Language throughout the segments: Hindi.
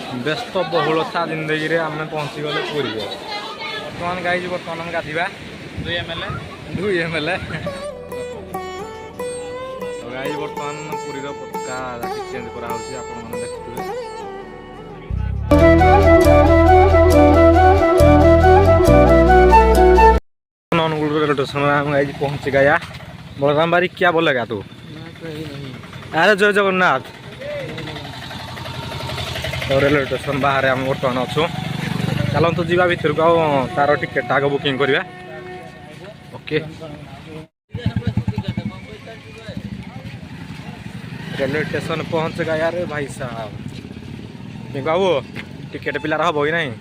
व्यस्त बहुलता जिंदगी आम पहुँची गले पुरी बर्तमान गाई बर्तमान गाधवा 2 ml गाई बर्तमान पुरी पताका चेंज करा देखुए गाई पहुँच गया बलराम बारी क्या बोलेगा तू अरे जय जगन्नाथ तो रेलवे स्टेशन बाहर आम बर्तमान अच्छु चलो तो जीवा भर को तार टिकेट आग बुकिंग करवा ओके रेलवे स्टेशन पहुँच गया रे भाई साहब बाबू टिकेट पिलार हम कि नहीं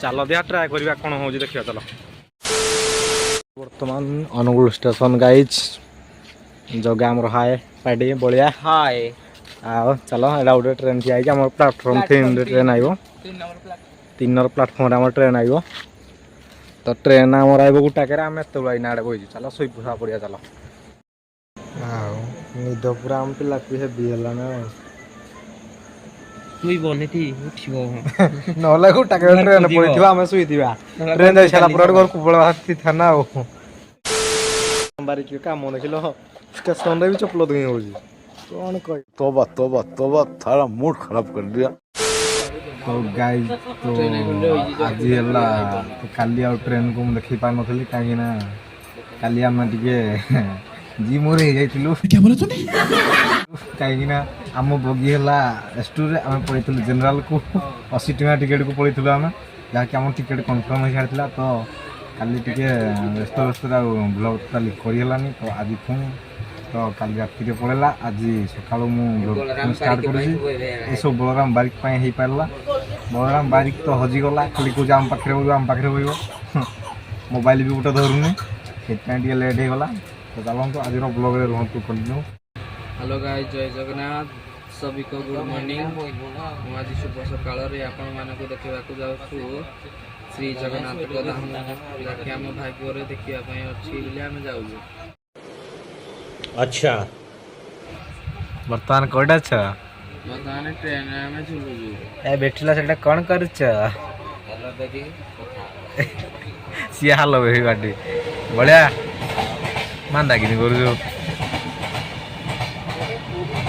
चलो दिया ट्राए करवा कौन हो देखिए चलो वर्तमान अनुगुल स्टेशन गाइज जगह आम हाय पार्टी बलिया हाय आओ चलो एटा गोटे ट्रेन थी आम प्लाटफर्म 3 ट्रेन आइब 3 नंबर प्लाटफर्म आम ट्रेन आइब तो ट्रेन आमर आइब गोटाके आम एत आड़े बही चलो शोई पड़िया चलो निद पूरा आम पिला हेवी है नहले गोटाके ट्रेन पड़ी आम शुई ट्रेन जाई सारा पूरा घर को बाहर था ना बारी काम देख स्टेशन भी चपल दुई हो कौन कह तोबा तोबा तोबा थारा मूड खराब कर दिया। तो गाइस तो आज है तो काली आ ट्रेन को देखी पार नी कहीं काली आम टे जिम हो कहीं आम बगी है एस2 आम पड़े जनरल को 80 टका टिकेट को पड़े आम जहाँकि आम टिकेट कन्फर्म हो सारी तो काली टे व्यस्त व्यस्त ब्लग टोटाली करगलानी तो आज पुणी तो काली राति पड़ेगा आज सका मुझे स्टार्ट कर सब बलराम बारिक हो पारा बलराम बारिक तो हजिगला खाली कौन आम पाखे आम पाखे बो मोबाइल भी गोटे धरुनी से लेट होगला तो चलते आज ब्लॉग रे रुहतु कंटिन्यू। हेलो गाइस जय जगन्नाथ सभी को गुड मॉर्निंग आज शुभ सकाल आपण मानक देखा जाऊँ श्री जगन्नाथ धाम जहाँकि आम भाग्य देखापी अच्छी आम जाऊ। अच्छा बर्तमान कोड अच्छा बर्तमान ट्रेन में झुलुजु ए बैठला सेटा कोन करछ सिया हालो बे गाडी बढ़िया मांदा कि करू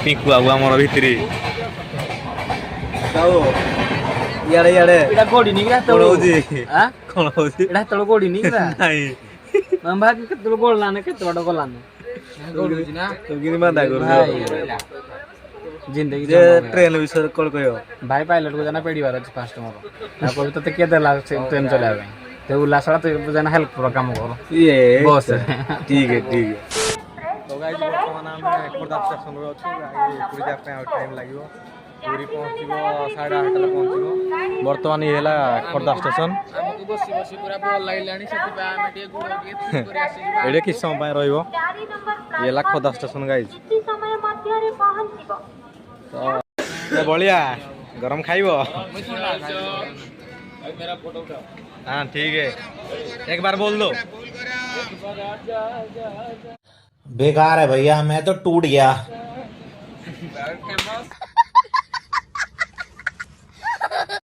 पिंकु बाबू हमर भितरी जाओ याडे याडे एटा गोडी नी कोन होजी हां कोन होजी एटा तळ गोडी नी नाही हम भाग के तळ गोळला ने केत बड गोळला ने गोडी ना तो गिनी मांदा करू जिंदगी जे ट्रेन विषय कॉल कयो भाई पायलट को जाना पेड़ी बार अछि फास्ट मोर आ कोई तो के देला ट्रेन चलावे ते उल्लासड़ा तो जाना हेल्प पूरा काम करो ये बस ठीक है तो गाइस वर्तमान हम खोर्धा स्टेशन रे अछि पूरी जा पे टाइम लागिवो पूरी पहुंचीबो 8:30 रे पहुंचीबो वर्तमान ये हला खोर्धा स्टेशन हमको बसी बसी पूरा बोल लागिलानी सेति बा हम टे गुड़ के फिल करी आसी एडे किस समय पय रहइबो ये हला खोर्धा स्टेशन गाइस समय मध्य रे पहुंचीबो तो बढ़िया गरम खाइबो मेरा फोटो उठाओ हां ठीक है एक बार बोल दो बेकार है भैया मैं तो टूट गया।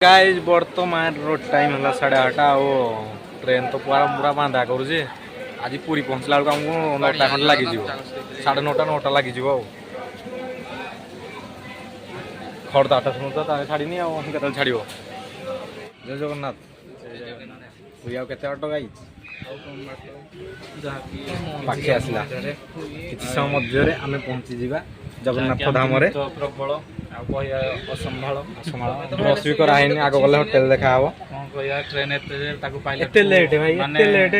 गाइस वर्तमान रोड टाइम है 8:30 वो ट्रेन तो पूरा पूरा बांधा करूँ आज पूरी पहुँचला बेलू आमको 9टा खंड लगी 9:30 9टा लगी खोर्धा स्टेशन तो छाड़नी आते छाड़ जय जगन्नाथ भैया केते बाट गाई पाखे आसला किसी समय मध्य आम पहुँची जा जगन्नाथ धाम प्रबल असंभाल बस भी कराई आग गले होटेल देखा हम ट्रेन एते लेट भाई एते लेट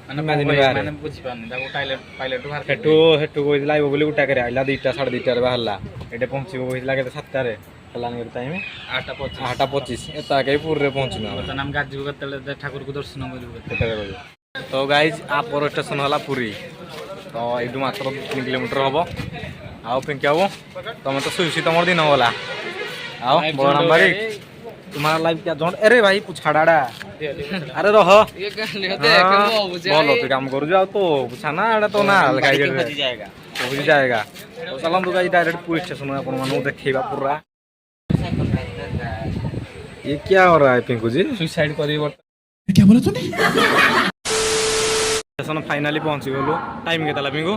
माने बुझी पानी ताको पायलट बाहर हेटू हेटू कोइला आइबो बोली गुटा करे आइला 2टा 2:30 रे बाहरला एटे पहुंचीबो कोइला के 7टा रे हलान के टाइम 8:25 एता के पूरे पहुंचना तो नाम गाजी को तले ठाकुर को दर्शन करबो केते बजे तो गाइस आपर स्टेशन हला पुरी तो एडू मात्र 3 किलोमीटर हबो आओ पिंकाबो तुम तो सुसी तमर दिन होला आओ बलराम बारिक तुम्हारा लाइव क्या जोन अरे भाई पुछाड़ा अरे रह ये कर ले देख मो बुझे बोलो तो काम करू जाओ तो पुछाना एडा तो ना लखाई के हो जाएगा तो चलम तो गाइस डायरेक्ट पुलिस स्टेशन अपन मानु देखैबा पूरा ये क्या हो रहा है पिंकू जी? सुसाइड करी स्टेशन फाइनाली पहुंची गलु। टाइम केता पिंकू?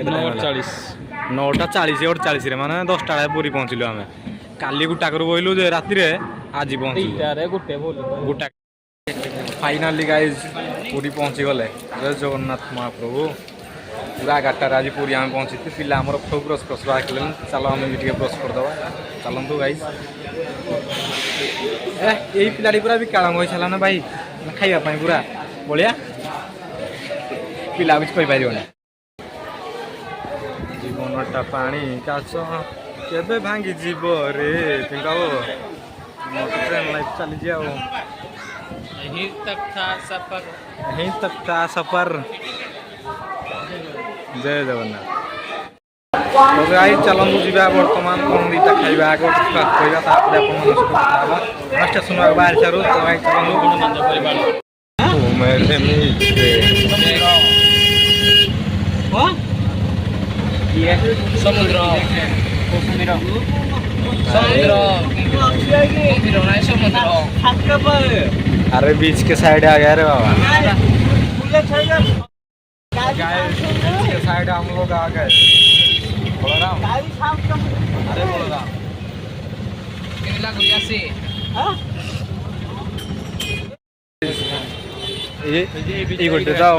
9:40 9:40 48 रे माने 10टा पूरी पहुंचलु आमे। काली गुटा करू बोइलु जे राति रे आज पहुंचलु। गुटे बोल गुटा फाइनाली गाइस पूरी पहुंची गले। जय जगन्नाथ महाप्रभु। पूरा 11टार आज पूरी आम पहुंची थी। पिला हमर खूब ब्रश आखिले चलो आम भी टे ब्रश करदवा। चलतु गाइस यही पिलाटी पूरा भी कालंग हो सारा ना भाई खाइबा पाई पूरा बलिया पिला कुछ कहि पारिबो जीवनटा पानी काच केबे भांगी जीव रे पिंगाओ ट्रेन लाइफ चली जाओ यहीं तक था सफर जय जगन्नाथ। तो गाई चलतु जा बर्तमान कौन दीटा खाइबा आगे कहवा तापर आप स्टेशन बाहर सारू तो गाई चलतु मेरे समुद्र अरे बीच के साइड आ गया रे बाबा। बीच के साइड हम लोग आ गए। बलराम अरे बलराम ये गोटे जाओ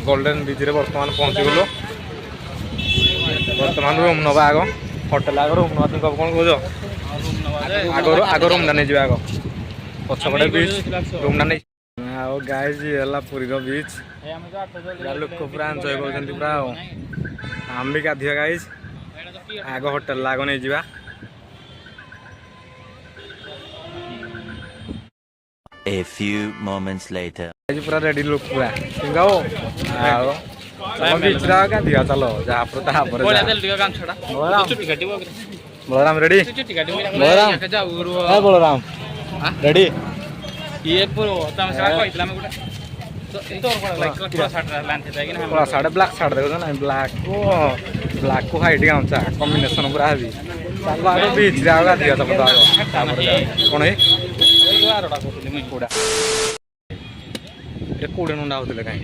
गोल्डन बीच रे बर्तमान पहुंची गलो। बर्तमान रूम नवा आग होटेल आग रूम नवा तुम कौन कह आग रूम ना नहीं जाए आग पछपटे बीच रूम ना नहीं गाय जी है पुरी बीच लोक पूरा एंजय कर पूरा आम भी गाधिया गाइज आग होटेल आग नहीं जा। A few moments later. पूरा रेडी लोक पूरा गाओ बीच गाधिया चलो जहाँ पर बलराम रेडी बलराम रेडी ये पूरा तम से कहला में गुटा पूरा साढ़े ब्लैक साढ़े देखो ना ब्लैक को हाइट गामचा कॉम्बिनेशन पूरा हेवी चलो आगे बीच जाओगा दिया तब तो आगे कौन है कूड़ा ये कूड़े नुंडा होते कहीं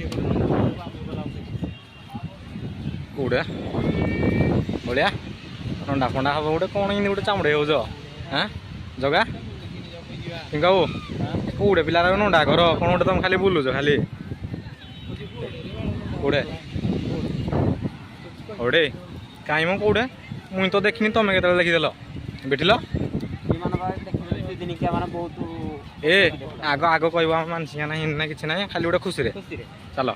कूड़े बढ़िया नंडा फंडा हम गोटे कौन इन गोटे चामड़े हो हाँ जगह पिंगाऊ कूड़े पिलार नंडा घर कौन गोटे तुम खाली बुलुच खाली कूड़े ओडे कहीं मो कूड़े मुई तो देखनी तुम के देखीदेल बैठिल ए आग आग कह मानसिया ना ना कि ना खाली गोटे खुशी रे चलो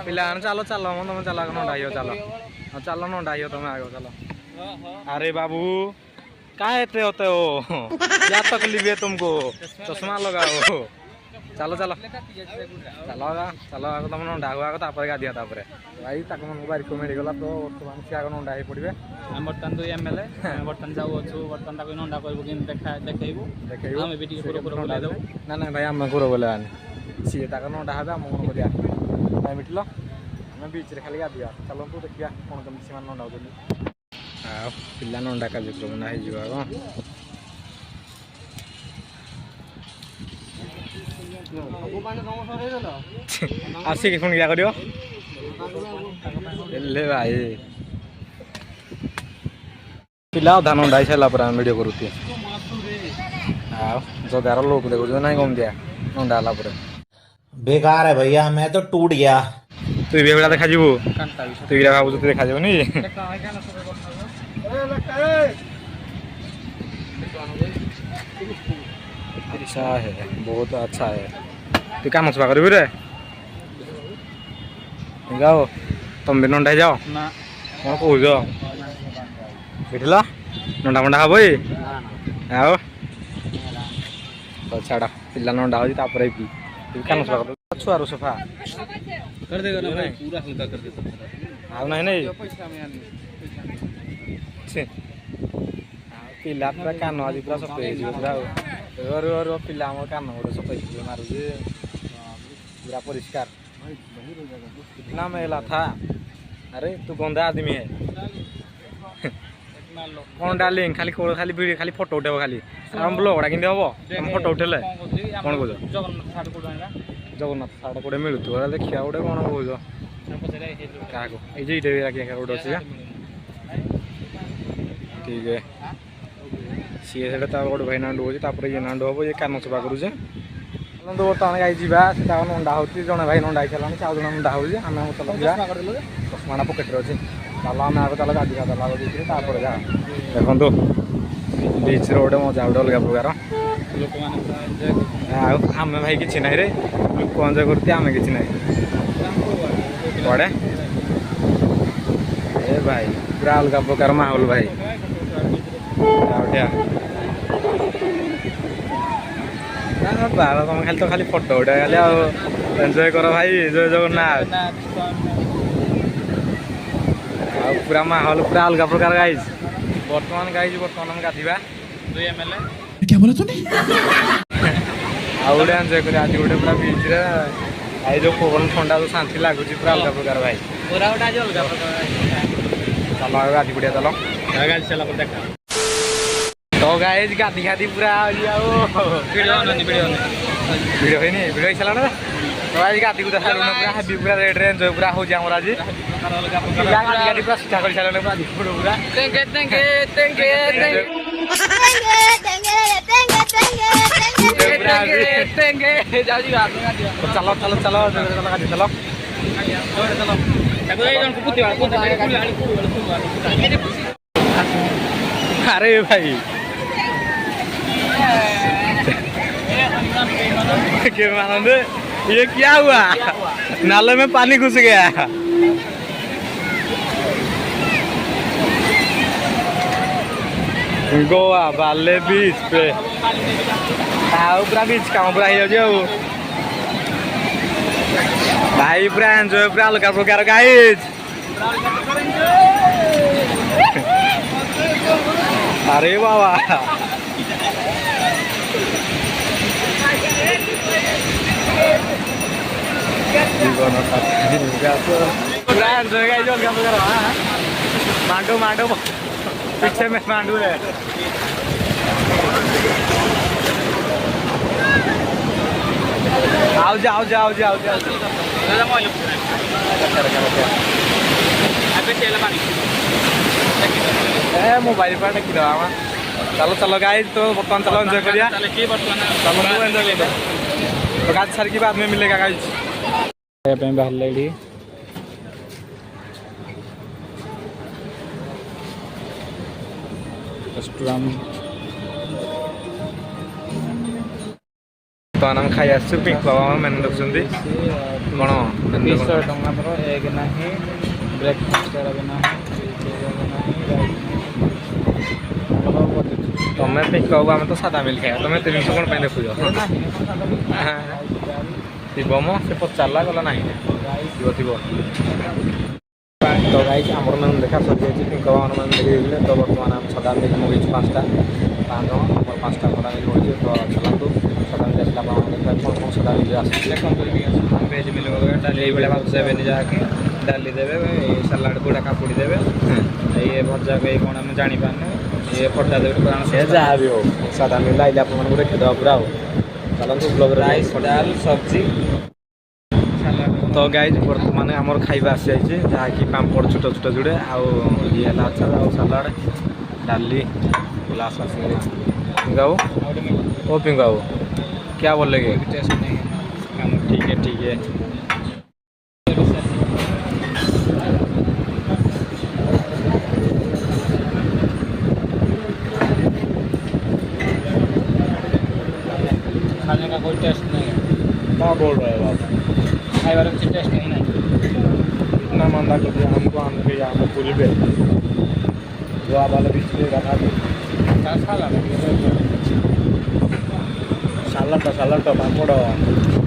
पिला चलो चलो तुम चलो नंडा चलो चलो नंडा तुम आगे चलो। अरे बाबू क्या इतने होते हो क्या तकलीफ है तुमको चश्मा लगाओ चलो चलो चलो चलो आगे तुम नंडा हुआ तापर गाधिया भाई तक मन बारिक मिलगला तो बर्तमान सी आगे नंडा हो पड़े बर्तमान तो एमएलए बर्तमान जाऊ अच्छु बर्तमान ताको नंडा करबो कि देखैबो हम भी टिके पूरा बोले दो ना ना भाई आम गुरो बोले सी ताको नंडा हेबे आम कोन करिया भाई मिटल आम बीच रे खाली गाधिया चलो तू देखिया कोन केमति सीमा नंडा होतली पिला नंडा कार्यक्रम ना हो आसिक पुणी क्या कर भाई पिला अधा नंडा ही सारा पर वीडियो करूँ जगार लोक देखो ना कम दिया नंडा है बेकार है भैया मैं तो टूट गया तु भी देखा जीवु तु भी भाव तु देखा जीवनी अच्छा है बहुत अच्छा है तु क्या मछुआ कर गाओ तुम भी नंडा जाओ कौन कौच बैठल नंडा फंडा हम आओ तो छाड़ पिला नंडा हो तापर पी कान सफा कर छुआर सफा कर देगा ना भाई पूरा हल्का कर देता आ नहीं नहीं पिला पूरा कान आज पूरा सफे पूरा पिला आम कान गोटे सफे मारुचे पूरा परिष्कार कितना मेला था। अरे तू गंदा आदमी है कौन डालिंग खाली खाली वीडियो खाली फोटो उठेब खाली हम ब्लॉगटा कि हम फोटो उठेले कौन कह जगन्नाथ साड़ कोड़े मिलूव देखिए गोटे कौन कौच क्या ये गोटे अच्छे ठीक है सी से गोटे भाई नांडू हो ये नांडू हम ये कान सफा करुचे चलते बर्तमान गाई जावा नंडा हो जड़े भाई नंडा खेला आउ जन नंडा हो आम चश्माटा पकेट अच्छे चल आम आगे चल गाधी खादा देखते जा देखो बीच रोड मजा गोटे अलग प्रकार आम भाई कि ना रे लोक एंजय करते आम कि ना पड़े ए भाई पूरा अलग प्रकार माहौल भाई तुम खाली तो खाली फोटो उठा खाली एंजय कर भाई जय जगन्नाथ पूरा माहौल पूरा अलग प्रकार गाइज बर्तमान गाइज बर्तमान हम गाधीबा 2 ml क्या बोला तूने आउडे एंजय कर आज गोटे पूरा बीच रे आई जो पवन ठंडा जो शांति लगुच पूरा अलग प्रकार भाई पूरा गोटे आज अलग प्रकार चलो गाधी पड़िया चलो गाड़ी चला पर देखा तो गाइज गाधी गाधी पूरा वीडियो वीडियो चला ना तो आज गाधी को देखा पूरा हैप्पी पूरा रेड रेंज पूरा हो जाए आज गाड़ी पूरा सीधा कर चला पूरा पूरा थैंक यू चलो चलो चलो गाड़ी चलो अरे भाई ये क्या हुआ नाले में पानी घुस गया गोवा बाले बीच पे पूरा बीच का पूरा भाई पूरा एंजॉय पूरा अलग प्रकार गाइज अरे बाबा मांडू मांडू पीछे में मांडू है आओ जाओ जाओ जाओ जाओ मोबाइल पर देखी दवा चलो चलो गाइस तो बर्तमान चलो एंजॉय करिया चलो एंजॉय कर तो गाइस सर की बाद में मिलेगा गाइस बाहर लेडी रेस्टोरेंट तो हम खाई आसु पिंक बाबा मैंने देखते कौन 200 टंका पर एग ना ब्रेकफास्ट तुम्हें पिंक बाबू आम तो सादा मिल खाया तुम्हें 300 कौन देखुच थी मो से पचारा गला ना थी तो गाइज आमर मैंने देखा सर जाइए पिंक बाबा मैंने देखिए तो बर्तमान आम सदा मिल मगेज 5टा 5टा सदा मिल मगे तो चलतु सदा मिल आसला कौन कौन सदा मिल भेज मिल डाली ये भाग देवे जाके डाली देवे सालाड गुड़ा कापुड़ी देवे ये भजा के कौन आम जापारे ये फटा देवे जहाँ भी हो सादा मिल आइले आप देखीद पूरा चलते ब्लॉग राइस दाल सब्जी तो गाइज बर्तमान आमर खाइबा आसी जाइए जहाँकि पापड़ छोट छोट जोड़े आउ ये अचार आउ सालाड डाली ग्लास आस पिंगाऊ ओ पिंगाऊ क्या बोल लगे ठीक है ठीक है खाने का कोई टेस्ट नहीं है क्या बोल रहे हो आप खाइबार कुछ टेस्ट नहीं है इतना मंदा कर दिया हमको हमके यहाँ पर पूरी पे जो आप वाला बीच में रखा साला ସାଲଟ ପାମ୍ପଡ଼